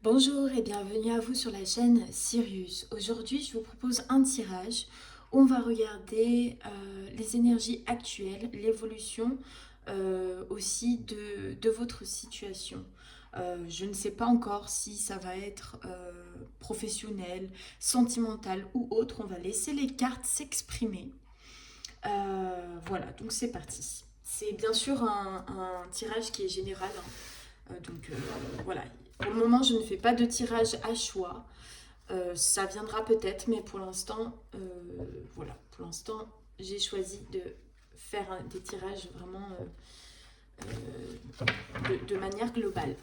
Bonjour et bienvenue à vous sur la chaîne Sirius. Aujourd'hui, je vous propose un tirage où on va regarder les énergies actuelles, l'évolution aussi de votre situation. Je ne sais pas encore si ça va être professionnel, sentimental ou autre. On va laisser les cartes s'exprimer. Voilà, donc c'est parti. C'est bien sûr un tirage qui est général, hein. Voilà, pour le moment je ne fais pas de tirage à choix. Ça viendra peut-être, mais pour l'instant, voilà, pour l'instant j'ai choisi de faire des tirages vraiment de manière globale.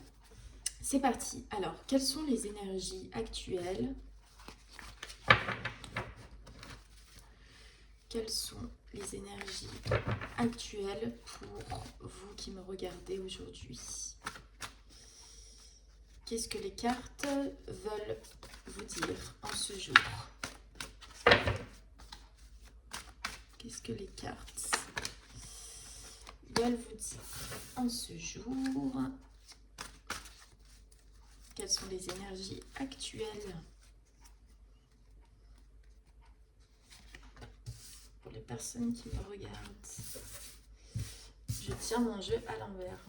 C'est parti. Alors, quelles sont les énergies actuelles? Quelles sont les énergies actuelles pour vous qui me regardez aujourd'hui? Qu'est-ce que les cartes veulent vous dire en ce jour? Qu'est-ce que les cartes veulent vous dire en ce jour? Quelles sont les énergies actuelles pour les personnes qui me regardent? Je tiens mon jeu à l'envers.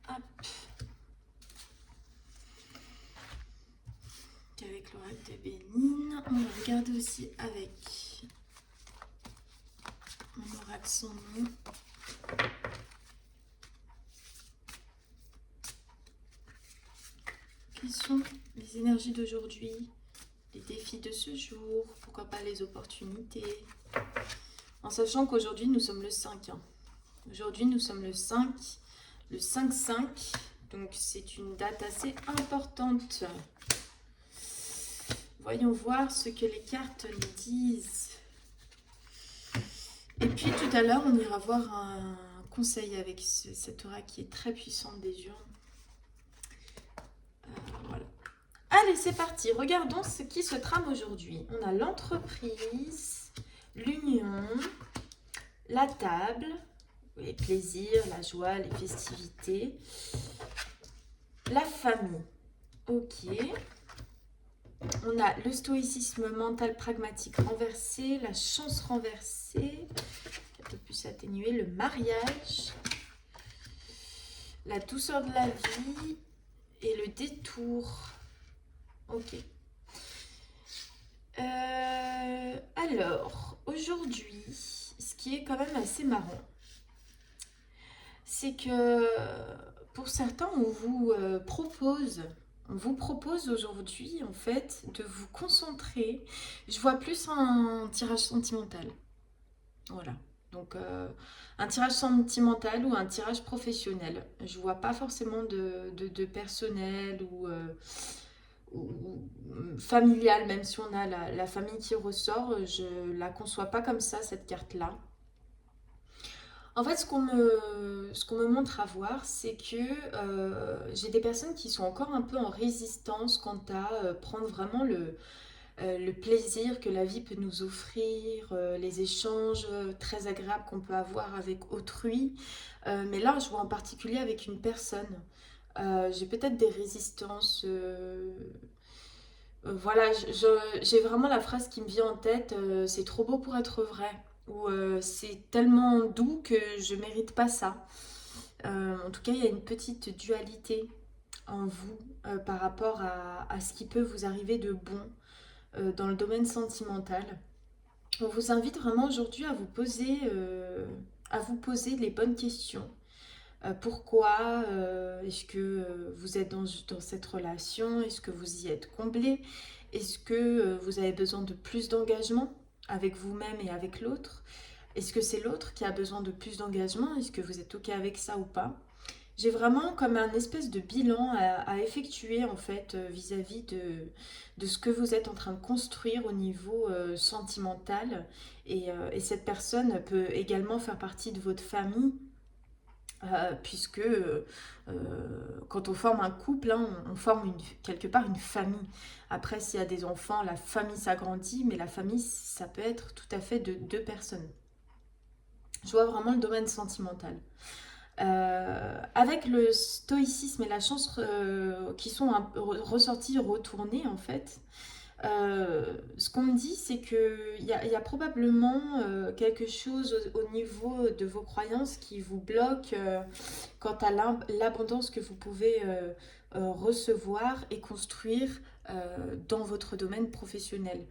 Hop. Avec l'oracle de Bénigne, on va regarder aussi avec mon oracle sans nom. Quelles sont les énergies d'aujourd'hui, les défis de ce jour, pourquoi pas les opportunités, en sachant qu'aujourd'hui nous sommes le 5. Aujourd'hui nous sommes le 5, le 5-5, donc c'est une date assez importante. Voyons voir ce que les cartes nous disent. Et puis tout à l'heure, on ira voir un conseil avec cette aura qui est très puissante des urnes. Voilà. Allez, c'est parti. Regardons ce qui se trame aujourd'hui. On a l'entreprise, l'union, la table, les plaisirs, la joie, les festivités, la famille. Ok. On a le stoïcisme mental pragmatique renversé, la chance renversée, qui peut plus s'atténuer, le mariage, la douceur de la vie et le détour. Ok. Alors, aujourd'hui, ce qui est quand même assez marrant, c'est que pour certains, on vous propose aujourd'hui, en fait, de vous concentrer. Je vois plus un tirage sentimental. Voilà. Donc, un tirage sentimental ou un tirage professionnel. Je vois pas forcément de personnel ou familial, même si on a la famille qui ressort. Je la conçois pas comme ça, cette carte-là. En fait, ce qu'on me montre à voir, c'est que j'ai des personnes qui sont encore un peu en résistance quant à prendre vraiment le plaisir que la vie peut nous offrir, les échanges très agréables qu'on peut avoir avec autrui. Mais là, je vois en particulier avec une personne. J'ai peut-être des résistances. Voilà, j'ai vraiment la phrase qui me vient en tête, c'est trop beau pour être vrai. Ou c'est tellement doux que je mérite pas ça. En tout cas, il y a une petite dualité en vous par rapport à ce qui peut vous arriver de bon dans le domaine sentimental. On vous invite vraiment aujourd'hui à vous poser les bonnes questions. Pourquoi est-ce que vous êtes dans cette relation? Est-ce que vous y êtes comblé? Est-ce que vous avez besoin de plus d'engagement avec vous-même et avec l'autre? Est-ce que c'est l'autre qui a besoin de plus d'engagement? Est-ce que vous êtes OK avec ça ou pas? J'ai vraiment comme un espèce de bilan à effectuer en fait vis-à-vis de ce que vous êtes en train de construire au niveau sentimental. Et cette personne peut également faire partie de votre famille puisque quand on forme un couple, hein, on forme quelque part une famille. Après, s'il y a des enfants, la famille s'agrandit, mais la famille, ça peut être tout à fait de deux personnes. Je vois vraiment le domaine sentimental. avec le stoïcisme et la chance qui sont ressortis, retournés en fait, ce qu'on me dit, c'est qu'il y a probablement quelque chose au niveau de vos croyances qui vous bloque quant à l'abondance que vous pouvez recevoir et construire dans votre domaine professionnel.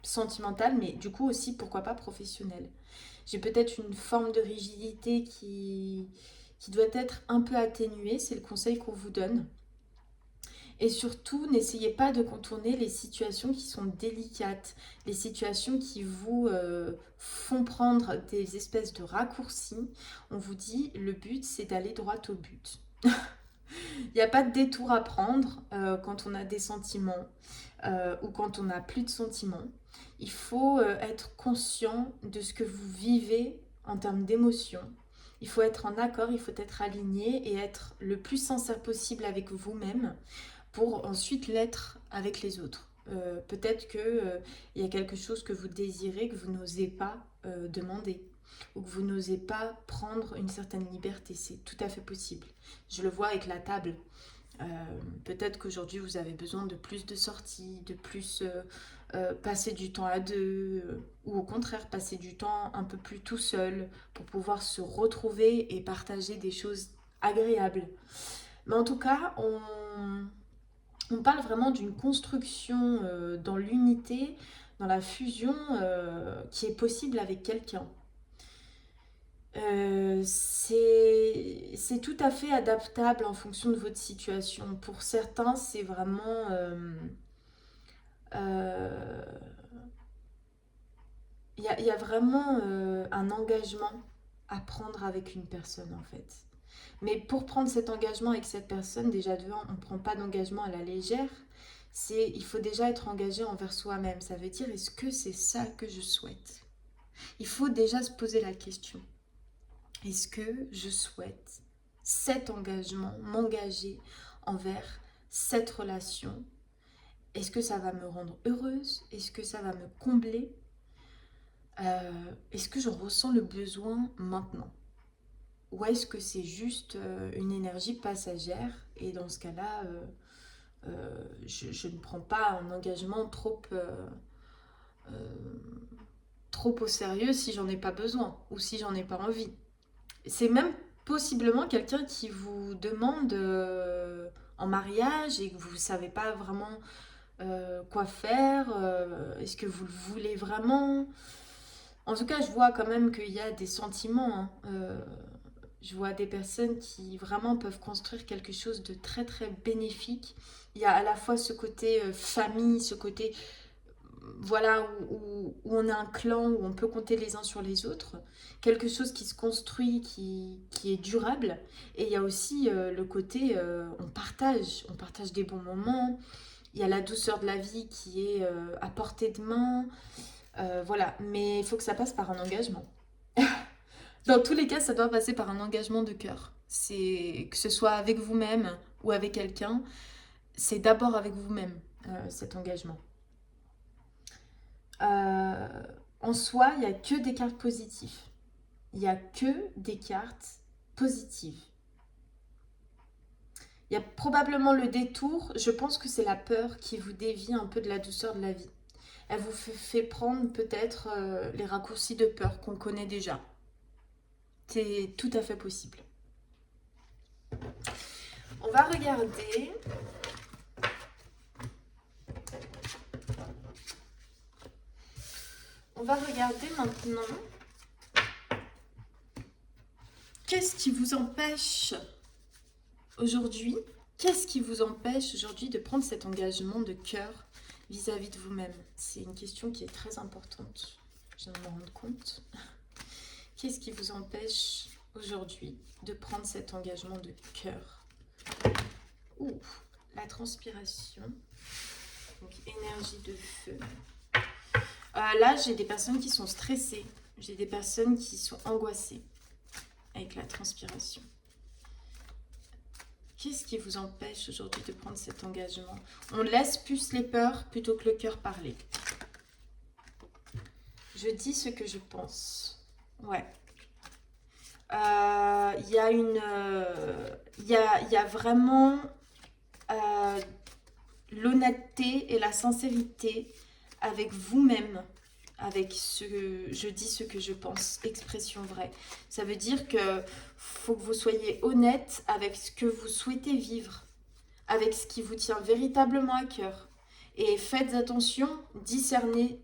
Sentimental, mais du coup aussi, pourquoi pas professionnel. J'ai peut-être une forme de rigidité qui doit être un peu atténuée, c'est le conseil qu'on vous donne. Et surtout, n'essayez pas de contourner les situations qui sont délicates, les situations qui vous font prendre des espèces de raccourcis. On vous dit, le but, c'est d'aller droit au but. Il n'y a pas de détour à prendre quand on a des sentiments ou quand on n'a plus de sentiments. Il faut être conscient de ce que vous vivez en termes d'émotions. Il faut être en accord, il faut être aligné et être le plus sincère possible avec vous-même pour ensuite l'être avec les autres. Peut-être qu'il y a quelque chose que vous désirez, que vous n'osez pas demander ou que vous n'osez pas prendre une certaine liberté. C'est tout à fait possible. Je le vois avec la table. Peut-être qu'aujourd'hui vous avez besoin de plus de sorties, de plus passer du temps à deux, ou au contraire passer du temps un peu plus tout seul pour pouvoir se retrouver et partager des choses agréables. Mais en tout cas, on parle vraiment d'une construction dans l'unité, dans la fusion qui est possible avec quelqu'un. C'est tout à fait adaptable en fonction de votre situation. Pour certains, c'est vraiment... euh, y a vraiment un engagement à prendre avec une personne, en fait. Mais pour prendre cet engagement avec cette personne, déjà de un, on ne prend pas d'engagement à la légère. Il faut déjà être engagé envers soi-même. Ça veut dire, est-ce que c'est ça que je souhaite? Il faut déjà se poser la question. Est-ce que je souhaite cet engagement, m'engager envers cette relation? Est-ce que ça va me rendre heureuse? Est-ce que ça va me combler? Est-ce que je ressens le besoin maintenant? Ou est-ce que c'est juste une énergie passagère? Et dans ce cas-là, je ne prends pas un engagement trop au sérieux si j'en ai pas besoin ou si j'en ai pas envie. C'est même possiblement quelqu'un qui vous demande en mariage et que vous ne savez pas vraiment quoi faire. Est-ce que vous le voulez vraiment? En tout cas, je vois quand même qu'il y a des sentiments. Hein. Je vois des personnes qui vraiment peuvent construire quelque chose de très très bénéfique. Il y a à la fois ce côté famille, ce côté voilà où on a un clan, où on peut compter les uns sur les autres, quelque chose qui se construit, qui est durable. Et il y a aussi le côté on partage des bons moments. Il y a la douceur de la vie qui est à portée de main. Voilà, mais il faut que ça passe par un engagement. Dans tous les cas, ça doit passer par un engagement de cœur. C'est que ce soit avec vous-même ou avec quelqu'un, c'est d'abord avec vous-même cet engagement. Euh, En soi, il n'y a que des cartes positives. Il n'y a que des cartes positives. Il y a probablement le détour. Je pense que c'est la peur qui vous dévie un peu de la douceur de la vie. Elle vous fait prendre peut-être les raccourcis de peur qu'on connaît déjà. C'est tout à fait possible. On va regarder. On va regarder maintenant. Qu'est-ce qui vous empêche aujourd'hui? Qu'est-ce qui vous empêche aujourd'hui de prendre cet engagement de cœur vis-à-vis de vous-même? C'est une question qui est très importante. Je viens de me rendre compte. Qu'est-ce qui vous empêche aujourd'hui de prendre cet engagement de cœur? Ouh, la transpiration. Donc, énergie de feu. Là, j'ai des personnes qui sont stressées. J'ai des personnes qui sont angoissées avec la transpiration. Qu'est-ce qui vous empêche aujourd'hui de prendre cet engagement? On laisse plus les peurs plutôt que le cœur parler. Je dis ce que je pense. Ouais. Il y a il y a vraiment euh, l'honnêteté et la sincérité avec vous-même, avec je dis ce que je pense, expression vraie. Ça veut dire que faut que vous soyez honnête avec ce que vous souhaitez vivre, avec ce qui vous tient véritablement à cœur. Et faites attention, discernez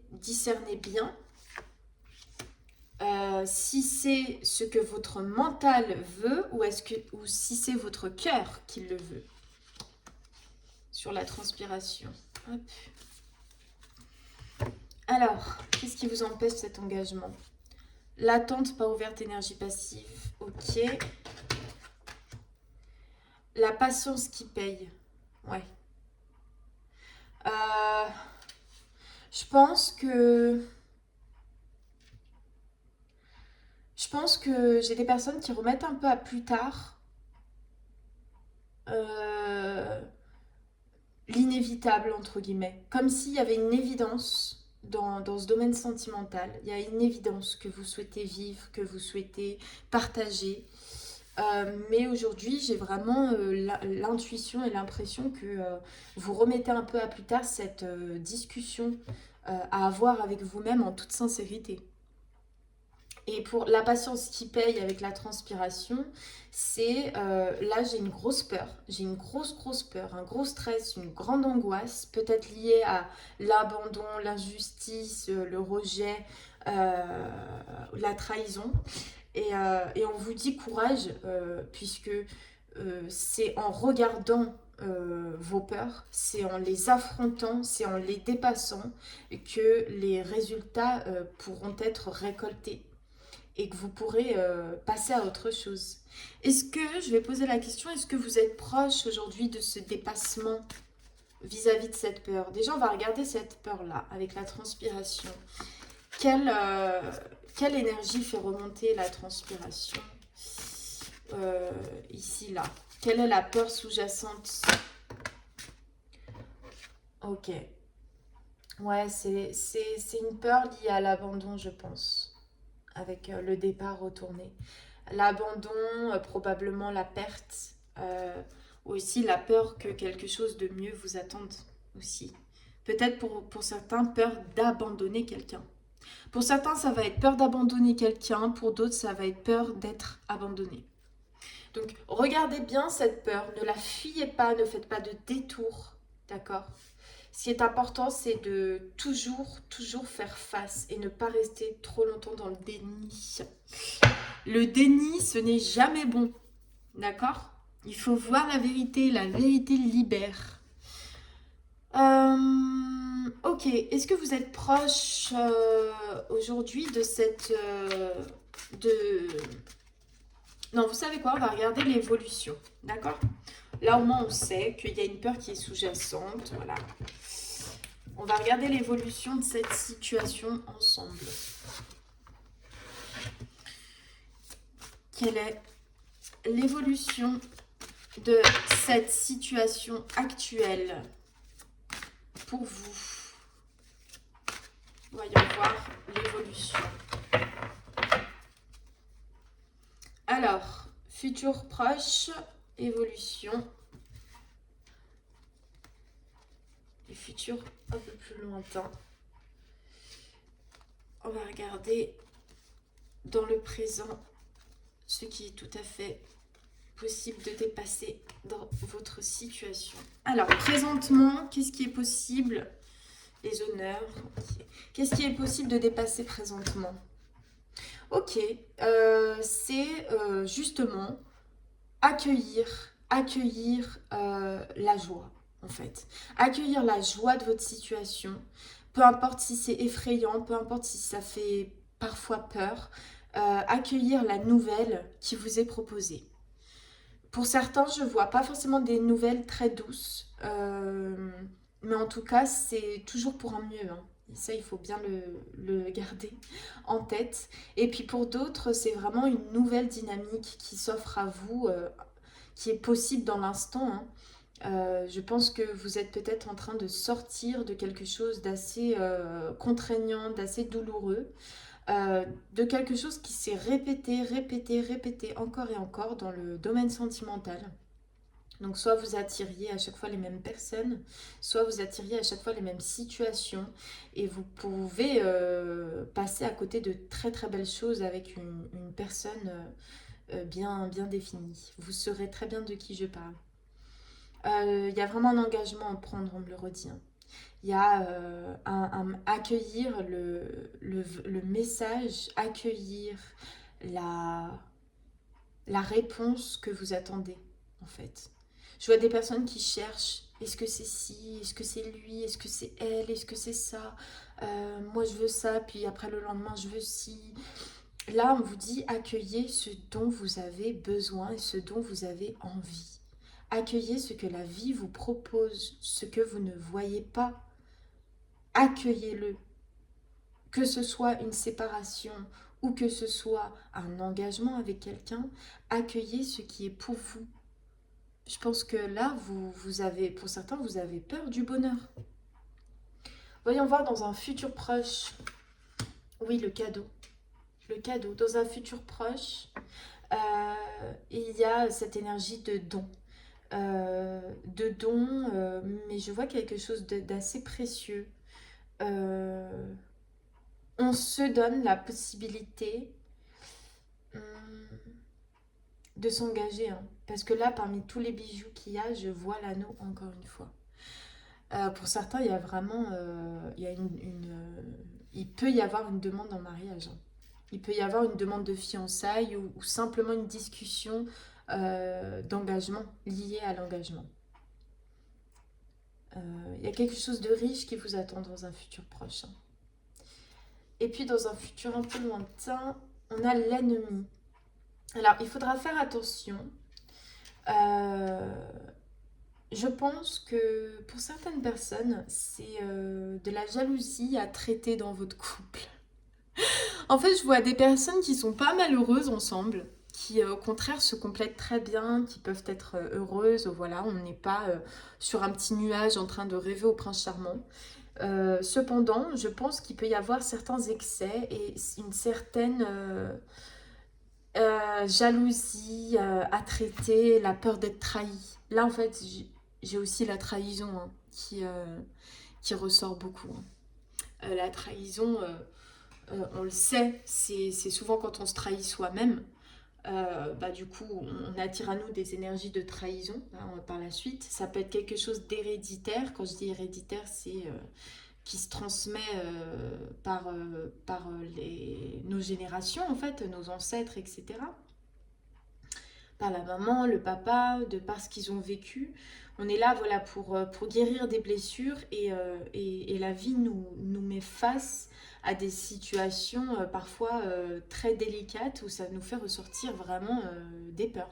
bien si c'est ce que votre mental veut ou si c'est votre cœur qui le veut. Sur la transpiration. Hop. Alors, qu'est-ce qui vous empêche cet engagement? L'attente pas ouverte, énergie passive. Ok. La patience qui paye. Ouais. Je pense que... j'ai des personnes qui remettent un peu à plus tard l'inévitable, entre guillemets. Comme s'il y avait une évidence dans ce domaine sentimental. Il y a une évidence que vous souhaitez vivre, que vous souhaitez partager. Mais aujourd'hui, j'ai vraiment l'intuition et l'impression que vous remettez un peu à plus tard cette discussion à avoir avec vous-même en toute sincérité. Et pour la patience qui paye avec la transpiration, c'est là j'ai une grosse peur, j'ai une grosse peur, un gros stress, une grande angoisse, peut-être liée à l'abandon, l'injustice, le rejet, la trahison. Et on vous dit courage, puisque c'est en regardant vos peurs, c'est en les affrontant, c'est en les dépassant que les résultats pourront être récoltés et que vous pourrez passer à autre chose. Est-ce que, je vais poser la question, est-ce que vous êtes proche aujourd'hui de ce dépassement vis-à-vis de cette peur? Déjà, on va regarder cette peur-là avec la transpiration. Quelle énergie fait remonter la transpiration ici, là? Quelle est la peur sous-jacente? Ok. Ouais, c'est une peur liée à l'abandon, je pense, avec le départ retourné. L'abandon, probablement la perte, aussi la peur que quelque chose de mieux vous attende aussi. Peut-être pour certains, peur d'abandonner quelqu'un. Pour certains, ça va être peur d'abandonner quelqu'un, pour d'autres, ça va être peur d'être abandonné. Donc, regardez bien cette peur, ne la fuyez pas, ne faites pas de détour, d'accord? Ce qui est important, c'est de toujours faire face et ne pas rester trop longtemps dans le déni. Le déni, ce n'est jamais bon, d'accord? Il faut voir la vérité libère. Ok, est-ce que vous êtes proche aujourd'hui de cette... de... Non, vous savez quoi? On va regarder l'évolution, d'accord? Là, au moins, on sait qu'il y a une peur qui est sous-jacente, voilà. On va regarder l'évolution de cette situation ensemble. Quelle est l'évolution de cette situation actuelle pour vous? Voyons voir l'évolution. Alors, futur proche, évolution. Et futur un peu plus lointain. On va regarder dans le présent ce qui est tout à fait possible de dépasser dans votre situation. Alors, présentement, qu'est-ce qui est possible? Les honneurs. Okay. Qu'est-ce qui est possible de dépasser présentement? Ok, c'est justement accueillir la joie, en fait. Accueillir la joie de votre situation, peu importe si c'est effrayant, peu importe si ça fait parfois peur, accueillir la nouvelle qui vous est proposée. Pour certains, je vois pas forcément des nouvelles très douces, mais en tout cas, c'est toujours pour un mieux, hein. Et ça, il faut bien le garder en tête. Et puis pour d'autres, c'est vraiment une nouvelle dynamique qui s'offre à vous, qui est possible dans l'instant, hein. Je pense que vous êtes peut-être en train de sortir de quelque chose d'assez contraignant, d'assez douloureux, de quelque chose qui s'est répété encore et encore dans le domaine sentimental. Donc soit vous attiriez à chaque fois les mêmes personnes, soit vous attiriez à chaque fois les mêmes situations et vous pouvez passer à côté de très très belles choses avec une personne bien définie. Vous saurez très bien de qui je parle. Il y a vraiment un engagement à prendre, on me le redit, hein. Il y a accueillir le message, accueillir la, la réponse que vous attendez, en fait. Je vois des personnes qui cherchent, est-ce que c'est ci, est-ce que c'est lui, est-ce que c'est elle, est-ce que c'est ça, moi je veux ça, puis après le lendemain je veux ci. Là on vous dit accueillez ce dont vous avez besoin et ce dont vous avez envie. Accueillez ce que la vie vous propose, ce que vous ne voyez pas. Accueillez-le. Que ce soit une séparation ou que ce soit un engagement avec quelqu'un, accueillez ce qui est pour vous. Je pense que là, vous avez, pour certains, vous avez peur du bonheur. Voyons voir dans un futur proche. Oui, le cadeau. Le cadeau. Dans un futur proche, il y a cette énergie de don. Mais je vois quelque chose d'assez précieux. Euh, on se donne la possibilité de s'engager, hein. Parce que là, parmi tous les bijoux qu'il y a, je vois l'anneau encore une fois. Pour certains, il y a vraiment, il y a il peut y avoir une demande en mariage, hein. Il peut y avoir une demande de fiançailles ou simplement une discussion d'engagement liée à l'engagement. Il y a quelque chose de riche qui vous attend dans un futur proche, hein. Et puis dans un futur un peu lointain, on a l'ennemi. Alors, il faudra faire attention. Euh, je pense que pour certaines personnes, c'est de la jalousie à traiter dans votre couple. En fait, je vois des personnes qui sont pas malheureuses ensemble, qui au contraire se complètent très bien, qui peuvent être heureuses. Voilà, on n'est pas sur un petit nuage en train de rêver au prince charmant. Cependant, je pense qu'il peut y avoir certains excès et une certaine jalousie à traiter, la peur d'être trahi. Là, en fait, j'ai aussi la trahison, hein, qui ressort beaucoup, hein. La trahison, on le sait, c'est souvent quand on se trahit soi-même. Du coup, on attire à nous des énergies de trahison, hein, par la suite. Ça peut être quelque chose d'héréditaire. Quand je dis héréditaire, c'est qui se transmet par nos générations, en fait, nos ancêtres, etc. Par la maman, le papa, de par ce qu'ils ont vécu. On est là, voilà, pour guérir des blessures et la vie nous met face à des situations parfois très délicates où ça nous fait ressortir vraiment des peurs.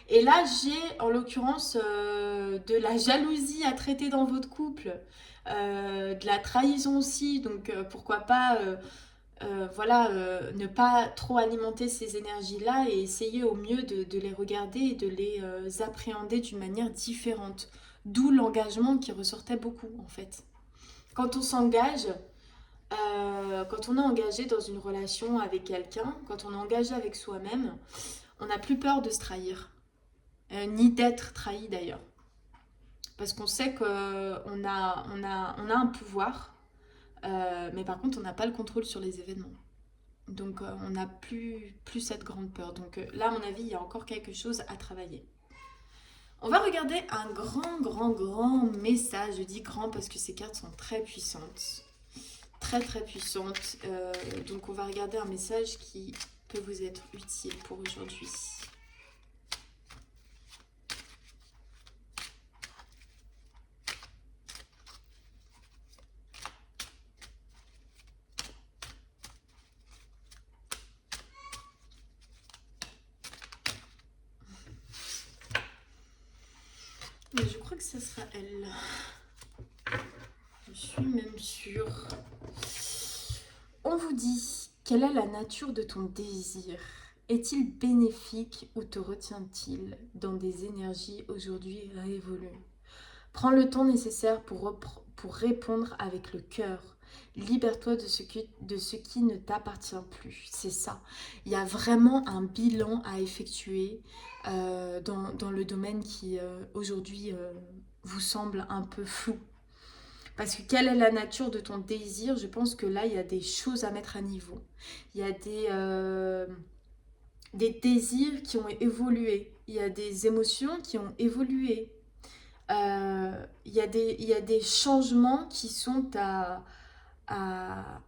Et là, j'ai en l'occurrence de la jalousie à traiter dans votre couple, de la trahison aussi, donc pourquoi pas ne pas trop alimenter ces énergies-là et essayer au mieux de les regarder et de les appréhender d'une manière différente. D'où l'engagement qui ressortait beaucoup en fait. Quand on s'engage, quand on est engagé dans une relation avec quelqu'un, quand on est engagé avec soi-même, on n'a plus peur de se trahir, ni d'être trahi d'ailleurs. Parce qu'on sait qu'on a un pouvoir, mais par contre on n'a pas le contrôle sur les événements. Donc on n'a plus cette grande peur. Donc là, à mon avis, il y a encore quelque chose à travailler. On va regarder un grand message. Je dis grand parce que ces cartes sont très puissantes. Très très puissantes. Donc on va regarder un message qui peut vous être utile pour aujourd'hui. Mais je crois que ce sera elle. Je suis même sûre. On vous dit, quelle est la nature de ton désir? Est-il bénéfique ou te retient-il dans des énergies aujourd'hui révolues? Prends le temps nécessaire pour répondre avec le cœur. Libère-toi de ce qui ne t'appartient plus. C'est ça. Il y a vraiment un bilan à effectuer dans le domaine qui aujourd'hui vous semble un peu flou. Parce que quelle est la nature de ton désir? Je pense que là, il y a des choses à mettre à niveau. Il y a des désirs qui ont évolué. Il y a des émotions qui ont évolué. Il y a des changements qui sont à, à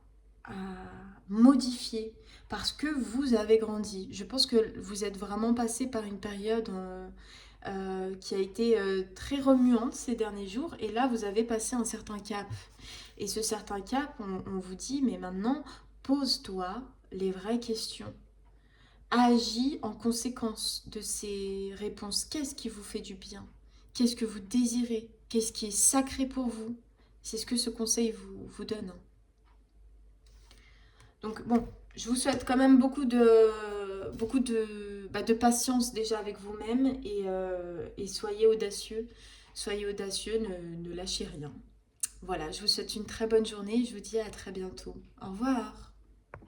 modifier parce que vous avez grandi. Je pense que vous êtes vraiment passé par une période qui a été très remuante ces derniers jours et là vous avez passé un certain cap. Et ce certain cap, on vous dit, mais maintenant, pose-toi les vraies questions. Agis en conséquence de ces réponses. Qu'est-ce qui vous fait du bien? Qu'est-ce que vous désirez? Qu'est-ce qui est sacré pour vous? C'est ce que ce conseil vous donne. Donc bon, je vous souhaite quand même de patience déjà avec vous-même et soyez audacieux. Soyez audacieux, ne lâchez rien. Voilà, je vous souhaite une très bonne journée et je vous dis à très bientôt. Au revoir.